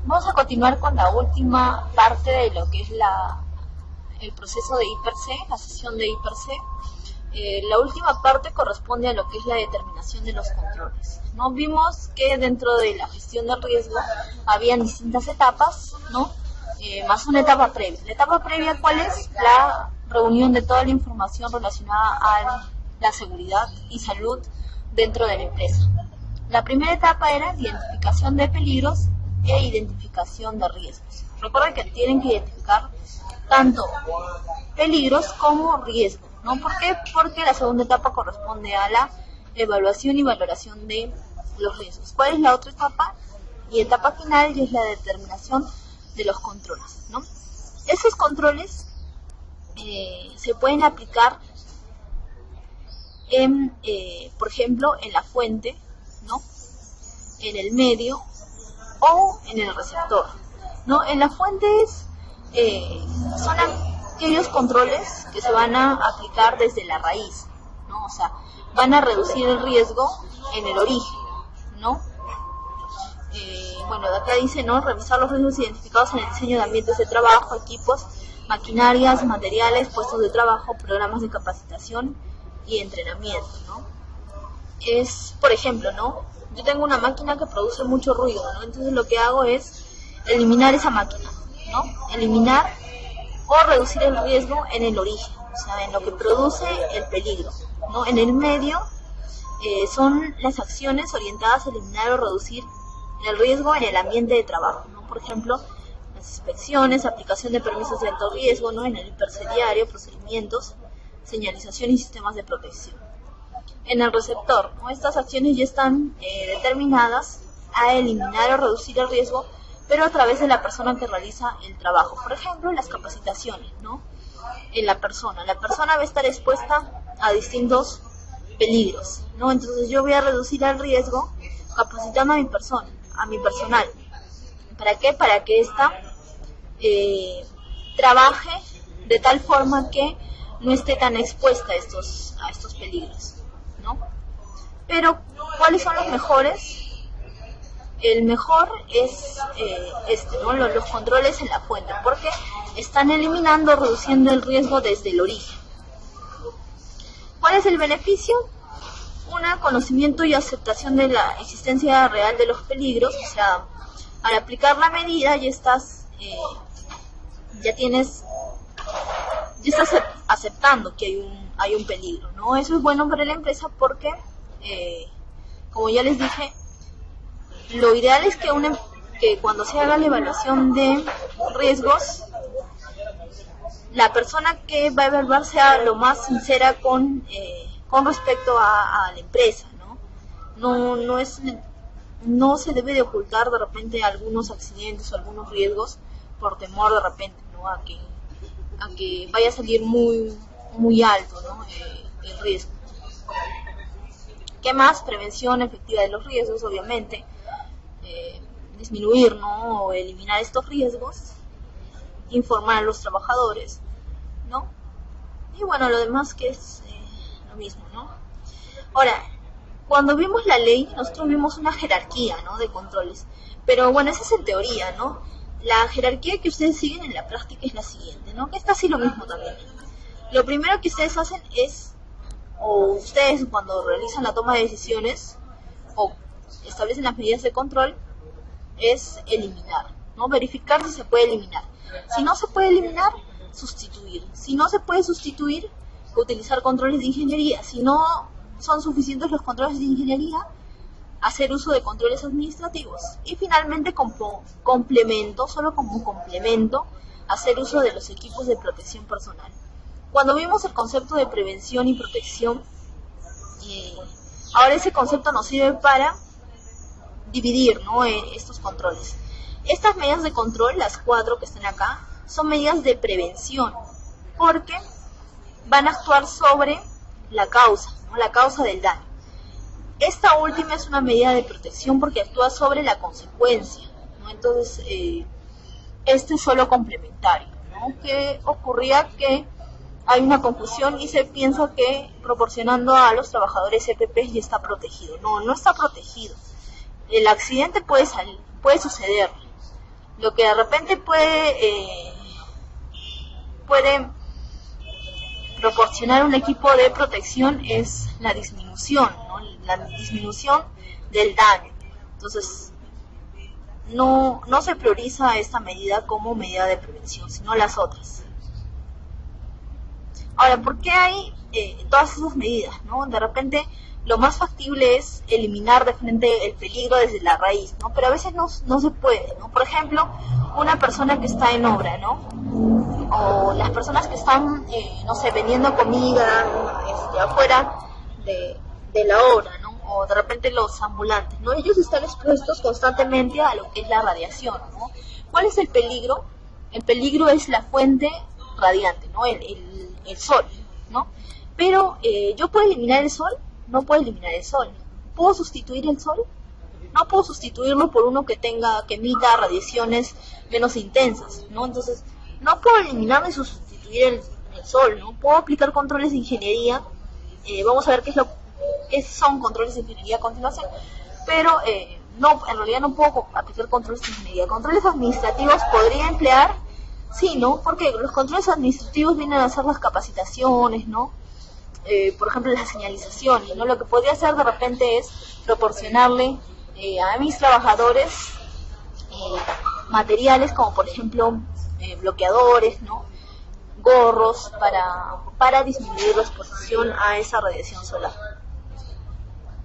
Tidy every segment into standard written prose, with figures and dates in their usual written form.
Vamos a continuar con la última parte de lo que es el proceso de I+C, la sesión de I+C. La última parte corresponde a lo que es la determinación de los controles, ¿no? Vimos que dentro de la gestión del riesgo habían distintas etapas, ¿no? Más una etapa previa. La etapa previa, ¿cuál es? La reunión de toda la información relacionada a la seguridad y salud dentro de la empresa. La primera etapa era identificación de peligros e identificación de riesgos. Recuerden que tienen que identificar tanto peligros como riesgos, ¿no? ¿Por qué? Porque la segunda etapa corresponde a la evaluación y valoración de los riesgos. ¿Cuál es la otra etapa? Y etapa final y es la determinación de los controles, ¿no? Esos controles se pueden aplicar por ejemplo, en la fuente, ¿no? En el medio o en el receptor, ¿no? En las fuentes son aquellos controles que se van a aplicar desde la raíz, ¿no? O sea, van a reducir el riesgo en el origen, ¿no? Bueno, de acá dice, ¿no? Revisar los riesgos identificados en el diseño de ambientes de trabajo, equipos, maquinarias, materiales, puestos de trabajo, programas de capacitación y entrenamiento, ¿no? Es, por ejemplo, ¿no? Yo tengo una máquina que produce mucho ruido, ¿no? Entonces lo que hago es eliminar esa máquina, ¿no? Eliminar o reducir el riesgo en el origen, o sea, en lo que produce el peligro, ¿no? En el medio son las acciones orientadas a eliminar o reducir el riesgo en el ambiente de trabajo, ¿no? Por ejemplo, las inspecciones, aplicación de permisos de alto riesgo, ¿no? En el I+C diario, procedimientos, señalización y sistemas de protección. En el receptor, ¿no? Estas acciones ya están determinadas a eliminar o reducir el riesgo, pero a través de la persona que realiza el trabajo. Por ejemplo, las capacitaciones, ¿no? En la persona va a estar expuesta a distintos peligros, ¿no? Entonces yo voy a reducir el riesgo capacitando a mi persona, a mi personal. ¿Para qué? Para que ésta trabaje de tal forma que no esté tan expuesta a estos peligros, ¿no? Pero, ¿cuáles son los mejores? El mejor es ¿no? Los controles en la fuente, porque están eliminando, reduciendo el riesgo desde el origen. ¿Cuál es el beneficio? Conocimiento y aceptación de la existencia real de los peligros, o sea, al aplicar la medida ya estás aceptando que hay un peligro, ¿no? Eso es bueno para la empresa porque, como ya les dije, lo ideal es que cuando se haga la evaluación de riesgos, la persona que va a evaluar sea lo más sincera con respecto a la empresa, ¿no? No se debe de ocultar de repente algunos accidentes o algunos riesgos por temor de repente, ¿no? a que vaya a salir muy alto, ¿no? El riesgo. ¿Qué más? Prevención efectiva de los riesgos, obviamente. Disminuir, ¿no? O eliminar estos riesgos. Informar a los trabajadores, ¿no? Y bueno, lo demás que es lo mismo, ¿no? Ahora, cuando vimos la ley, nosotros vimos una jerarquía, ¿no? De controles. Pero bueno, eso es en teoría, ¿no? La jerarquía que ustedes siguen en la práctica es la siguiente, ¿no? Que es casi lo mismo también. Lo primero que ustedes hacen es, o ustedes cuando realizan la toma de decisiones, o establecen las medidas de control, es eliminar, ¿no? Verificar si se puede eliminar. Si no se puede eliminar, sustituir. Si no se puede sustituir, utilizar controles de ingeniería. Si no son suficientes los controles de ingeniería, hacer uso de controles administrativos. Y finalmente, como complemento, solo como complemento, hacer uso de los equipos de protección personal. Cuando vimos el concepto de prevención y protección, ahora ese concepto nos sirve para dividir, ¿no? Estos controles. Estas medidas de control, las 4 que están acá, son medidas de prevención, porque van a actuar sobre la causa, ¿no? La causa del daño. Esta última es una medida de protección porque actúa sobre la consecuencia, ¿no? Entonces, este es solo complementario, ¿no? Que ocurría que hay una confusión y se piensa que proporcionando a los trabajadores EPP ya está protegido. No está protegido. El accidente puede suceder. Lo que de repente puede proporcionar un equipo de protección es la disminución, ¿no? La disminución del daño. Entonces, no se prioriza esta medida como medida de prevención, sino las otras. Ahora, ¿por qué hay todas esas medidas, ¿no? De repente, lo más factible es eliminar de frente el peligro desde la raíz, ¿no? Pero a veces no se puede, ¿no? Por ejemplo, una persona que está en obra, ¿no? O las personas que están, no sé, vendiendo comida afuera de la obra, ¿no? O de repente los ambulantes, ¿no? Ellos están expuestos constantemente a lo que es la radiación, ¿no? ¿Cuál es el peligro? El peligro es la fuente radiante, ¿no? El sol, ¿no? Pero, ¿yo puedo eliminar el sol? No puedo eliminar el sol. ¿Puedo sustituir el sol? No puedo sustituirlo por uno que emita radiaciones menos intensas, ¿no? Entonces, no puedo eliminar ni sustituir el sol, ¿no? Puedo aplicar controles de ingeniería, vamos a ver qué son controles de ingeniería a continuación, pero no, en realidad no puedo aplicar controles de ingeniería. Controles administrativos podría emplear, sí, ¿no? Porque los controles administrativos vienen a hacer las capacitaciones, ¿no? Por ejemplo, las señalizaciones, ¿no? Lo que podría hacer de repente es proporcionarle a mis trabajadores materiales como por ejemplo bloqueadores, ¿no? Gorros para disminuir la exposición a esa radiación solar.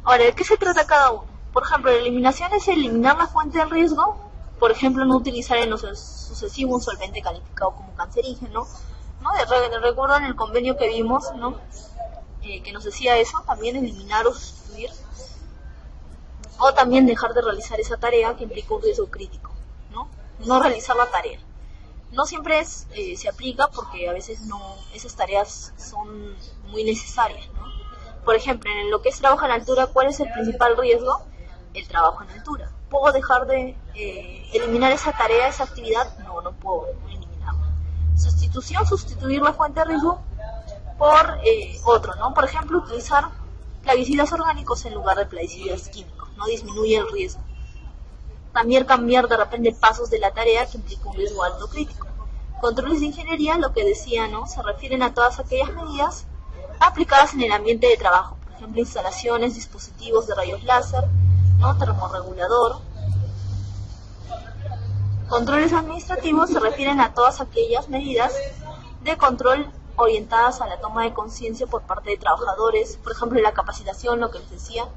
Ahora, ¿de qué se trata cada uno? Por ejemplo, la eliminación es eliminar la fuente de riesgo, por ejemplo, no utilizar en lo sucesivo un solvente calificado como cancerígeno, ¿no? Recuerdo en el convenio que vimos, ¿no? Que nos decía eso, también eliminar o sustituir, o también dejar de realizar esa tarea que implica un riesgo crítico, no realizar la tarea. No siempre se aplica porque a veces esas tareas son muy necesarias, ¿no? Por ejemplo, en lo que es trabajo en altura, ¿cuál es el principal riesgo? El trabajo en altura. ¿Puedo dejar de eliminar esa tarea, esa actividad? No puedo eliminarla. Sustituir la fuente de riesgo por otro, ¿no? Por ejemplo, utilizar plaguicidas orgánicos en lugar de plaguicidas químicos, ¿no? Disminuye el riesgo. También cambiar de repente pasos de la tarea que implica un riesgo alto crítico. Controles de ingeniería, lo que decía, ¿no? Se refieren a todas aquellas medidas aplicadas en el ambiente de trabajo, por ejemplo, instalaciones, dispositivos de rayos láser, ¿no? Termorregulador. Controles administrativos se refieren a todas aquellas medidas de control orientadas a la toma de conciencia por parte de trabajadores, por ejemplo, la capacitación, lo que les decía.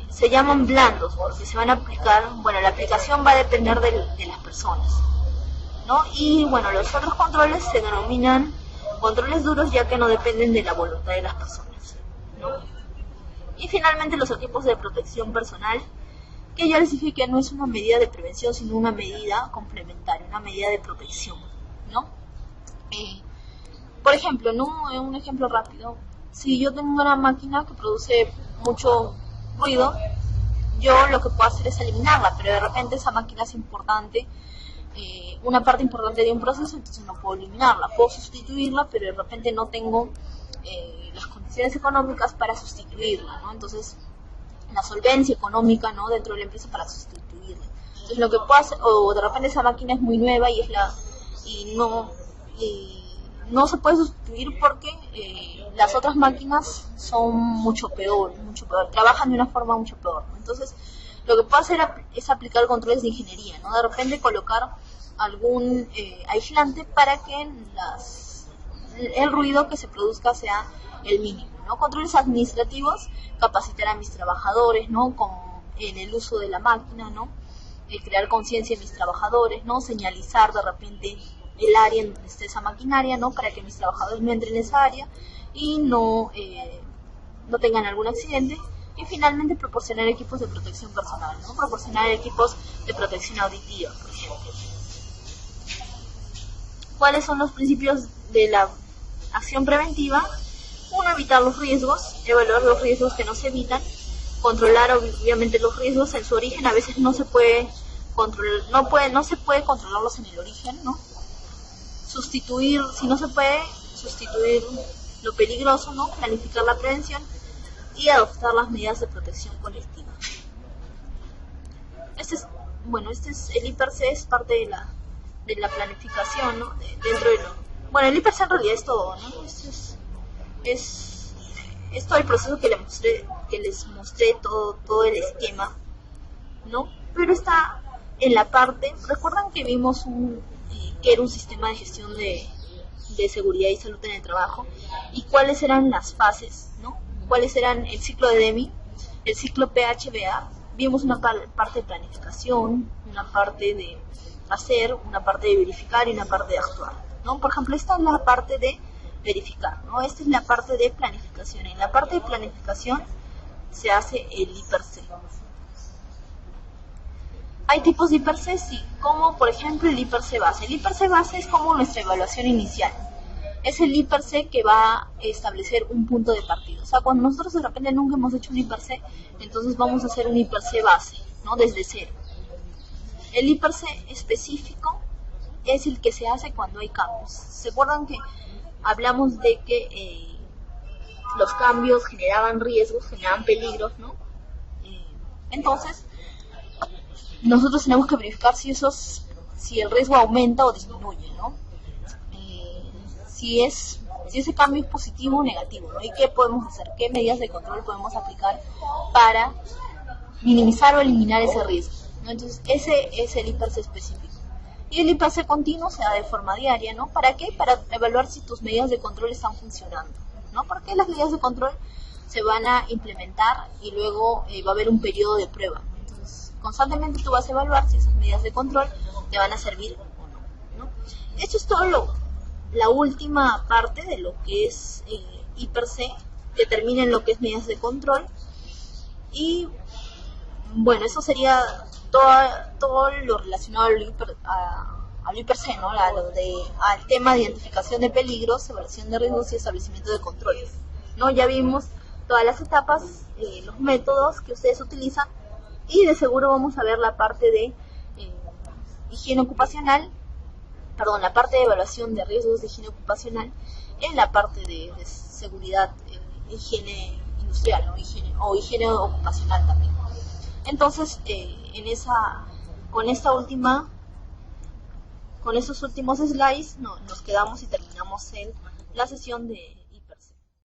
Se llaman blandos porque se van a aplicar, bueno, la aplicación va a depender de las personas, ¿no? Y bueno, los otros controles se denominan controles duros ya que no dependen de la voluntad de las personas, ¿no? Y finalmente los equipos de protección personal, que ya les dije que no es una medida de prevención sino una medida complementaria, una medida de protección, ¿no? Por ejemplo, ¿no? Un ejemplo rápido, si yo tengo una máquina que produce mucho ruido, yo lo que puedo hacer es eliminarla, pero de repente esa máquina es importante, una parte importante de un proceso, entonces no puedo eliminarla, puedo sustituirla, pero de repente no tengo las condiciones económicas para sustituirla, ¿no? Entonces la solvencia económica, ¿no? Dentro de la empresa para sustituirla. Entonces lo que puedo hacer, o de repente esa máquina es muy nueva y no se puede sustituir porque las otras máquinas son mucho peor, trabajan de una forma mucho peor, ¿no? Entonces, lo que puedo hacer es aplicar controles de ingeniería, ¿no? De repente colocar algún aislante para que el ruido que se produzca sea el mínimo, ¿no? Controles administrativos, capacitar a mis trabajadores, ¿no? En el uso de la máquina, ¿no? Crear conciencia en mis trabajadores, ¿no? Señalizar de repente el área en donde esté esa maquinaria, ¿no? Para que mis trabajadores no entren en esa área y no tengan algún accidente. Y finalmente proporcionar equipos de protección personal, ¿no? Proporcionar equipos de protección auditiva, por ejemplo. ¿Cuáles son los principios de la acción preventiva? Uno, evitar los riesgos, evaluar los riesgos que no se evitan, controlar obviamente los riesgos en su origen. A veces no se puede controlar, no se puede controlarlos en el origen, ¿no? Sustituir, si no se puede, sustituir lo peligroso, ¿no? Planificar la prevención y adoptar las medidas de protección colectiva. Este es bueno, el IPRC es parte de la planificación, ¿no? Dentro de bueno, el IPRC en realidad es todo, ¿no? Es todo el proceso que les mostré todo el esquema, ¿no? Pero está en la parte, recuerdan que vimos que era un sistema de gestión de seguridad y salud en el trabajo, y cuáles eran las fases, ¿no? Cuáles eran el ciclo de DEMI, el ciclo PHBA. Vimos una parte de planificación, una parte de hacer, una parte de verificar y una parte de actuar, ¿no? Por ejemplo, esta es la parte de verificar, ¿no? Esta es la parte de planificación. En la parte de planificación se hace el IPRC. Hay tipos de IPRC, sí, como por ejemplo el IPRC base. El IPRC base es como nuestra evaluación inicial. Es el IPRC que va a establecer un punto de partida. O sea, cuando nosotros de repente nunca hemos hecho un IPRC, entonces vamos a hacer un IPRC base, ¿no? Desde cero. El IPRC específico es el que se hace cuando hay cambios. ¿Se acuerdan que hablamos de que los cambios generaban riesgos, generaban peligros, ¿no? Entonces, nosotros tenemos que verificar si el riesgo aumenta o disminuye, ¿no? Si ese cambio es positivo o negativo, ¿no? Y qué podemos hacer, qué medidas de control podemos aplicar para minimizar o eliminar ese riesgo, ¿no? Entonces, ese es el IPRC específico. Y el IPRC continuo se da de forma diaria, ¿no? ¿Para qué? Para evaluar si tus medidas de control están funcionando, ¿no? Porque las medidas de control se van a implementar y luego va a haber un periodo de prueba. Entonces, constantemente tú vas a evaluar si esas medidas de control te van a servir o no, ¿no? Esto es todo la última parte de lo que es IPRC, que termina en lo que es medidas de control. Y bueno, eso sería todo lo relacionado al IPRC, ¿no? Al tema de identificación de peligros, evaluación de riesgos y establecimiento de controles, ¿no? Ya vimos todas las etapas, los métodos que ustedes utilizan, y de seguro vamos a ver la parte de higiene ocupacional, la parte de evaluación de riesgos de higiene ocupacional en la parte de seguridad, higiene industrial, ¿no? Higiene ocupacional también. Entonces, con esos últimos slides nos quedamos y terminamos la sesión de